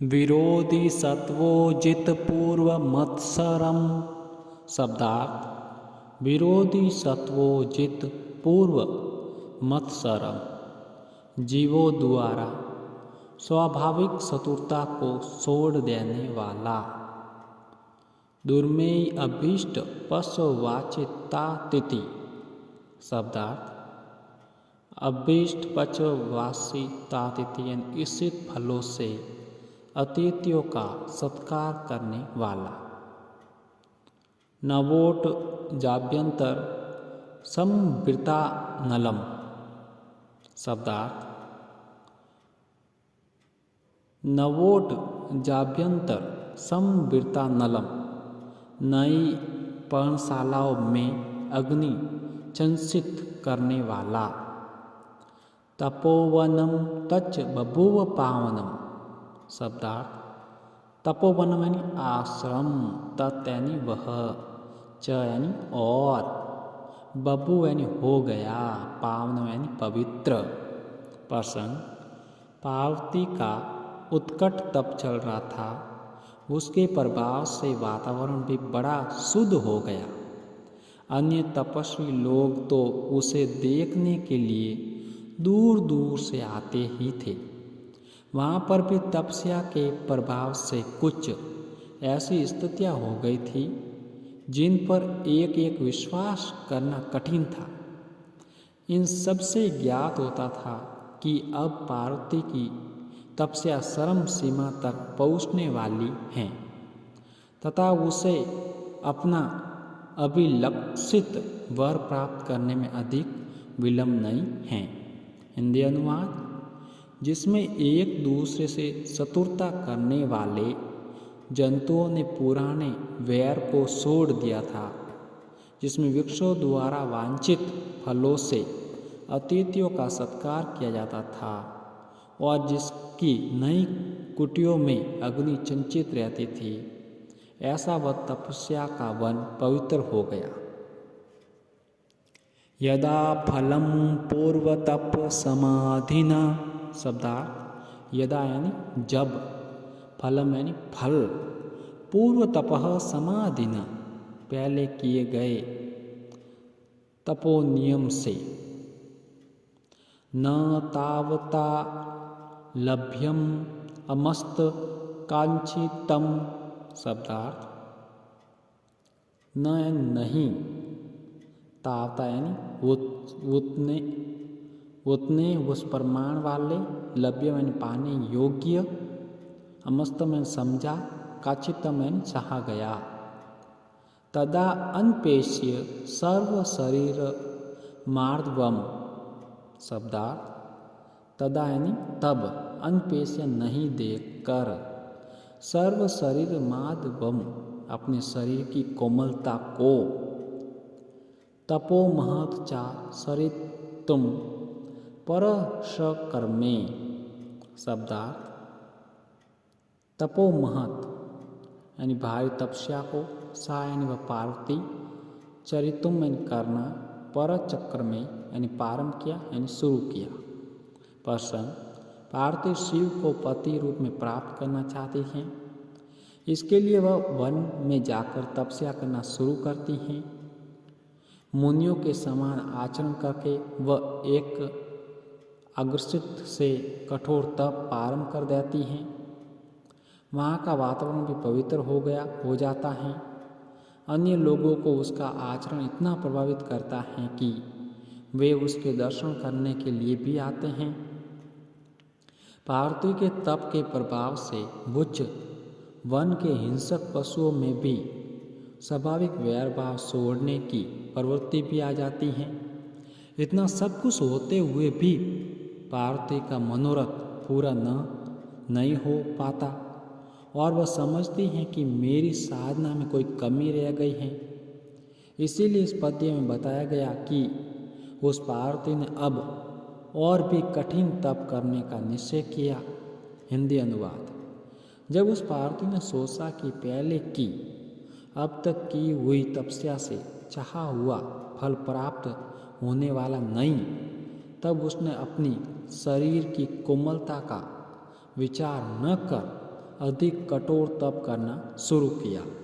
विरोधी सत्वोजित पूर्व मत्सरम। शब्दार्थ: विरोधी सत्वोजित पूर्व मत्सरम, जीवों द्वारा स्वाभाविक शत्रुता को छोड़ देने वाला। दुर्मेय अभीष्ट पशुवाचिता तिथि। शब्दार्थ: अभीष्ट पशुवाचिता तिथि यानी इच्छित फलों से अतिथियों का सत्कार करने वाला। नवोट जाभ्यंतर समवृता नलम। शब्दार्थ: नवोट जाभ्यंतर समवृता नलम, नई पर्णशालाओं में अग्नि संचित करने वाला। तपोवनम तच्च बभूव पावनम। शब्दार्थ: तपोवनम यानी आश्रम, तत् यानी वह, च यानी और, बभू यानी हो गया, पावन यानी पवित्र। प्रसंग: पार्वती का उत्कट तप चल रहा था। उसके प्रभाव से वातावरण भी बड़ा शुद्ध हो गया। अन्य तपस्वी लोग तो उसे देखने के लिए दूर दूर से आते ही थे। वहाँ पर भी तपस्या के प्रभाव से कुछ ऐसी स्थितियाँ हो गई थी जिन पर एक एक विश्वास करना कठिन था। इन सबसे ज्ञात होता था कि अब पार्वती की तपस्या चरम सीमा तक पहुँचने वाली है तथा उसे अपना अभिलक्षित वर प्राप्त करने में अधिक विलंब नहीं है। हिंदी अनुवाद: जिसमें एक दूसरे से शत्रुता करने वाले जंतुओं ने पुराने वैर को छोड़ दिया था, जिसमें वृक्षों द्वारा वांछित फलों से अतिथियों का सत्कार किया जाता था और जिसकी नई कुटियों में अग्नि संचित रहती थी, ऐसा वह तपस्या का वन पवित्र हो गया। यदा फलम पूर्वतप समाधिना। शब्दार्थ: यदा यानी जब, फलम यानी फल, पूर्व तपः समाधिना पहले किए गए तपोनियम से, न तावता लभ्यम अमस्त कांचितम। शब्दार्थ: न यानी नहीं, तावता यानी उतने उस प्रमाण वाले, लभ्य यानी पाने योग्य, अमस्तम यानी समझा, काचितम यानी चाहा गया। तदा अनपेक्ष्य सर्व शरीर मार्दवम। शब्दार्थ: तदा यानी तब, अनपेक्ष्य नहीं देखकर, सर्व शरीर मार्दवम अपने शरीर की कोमलता को, तपो महत चा सरितुम परशकर्मे। शब्दार्थ: तपो महत यानी भारी तपस्या को, सा यानी वह पार्वती, चरितुम यानी करना, पर चक्र में यानी प्रारंभ किया यानी शुरू किया। प्रश्न: पार्वती शिव को पति रूप में प्राप्त करना चाहती हैं। इसके लिए वह वन में जाकर तपस्या करना शुरू करती हैं। मुनियों के समान आचरण करके वह एक अग्रसित से कठोर तप प्रारंभ कर देती हैं। वहाँ का वातावरण भी पवित्र हो जाता है। अन्य लोगों को उसका आचरण इतना प्रभावित करता है कि वे उसके दर्शन करने के लिए भी आते हैं। पार्वती के तप के प्रभाव से बुच्च वन के हिंसक पशुओं में भी स्वाभाविक वैरभाव छोड़ने की प्रवृत्ति भी आ जाती है। इतना सब कुछ होते हुए भी पार्वती का मनोरथ पूरा नहीं हो पाता और वह समझती हैं कि मेरी साधना में कोई कमी रह गई है। इसीलिए इस पद्य में बताया गया कि उस पार्वती ने अब और भी कठिन तप करने का निश्चय किया। हिंदी अनुवाद: जब उस पार्वती ने सोचा कि पहले की अब तक की हुई तपस्या से चाहा हुआ फल प्राप्त होने वाला नहीं, तब उसने अपनी शरीर की कोमलता का विचार न कर अधिक कठोर तप करना शुरू किया।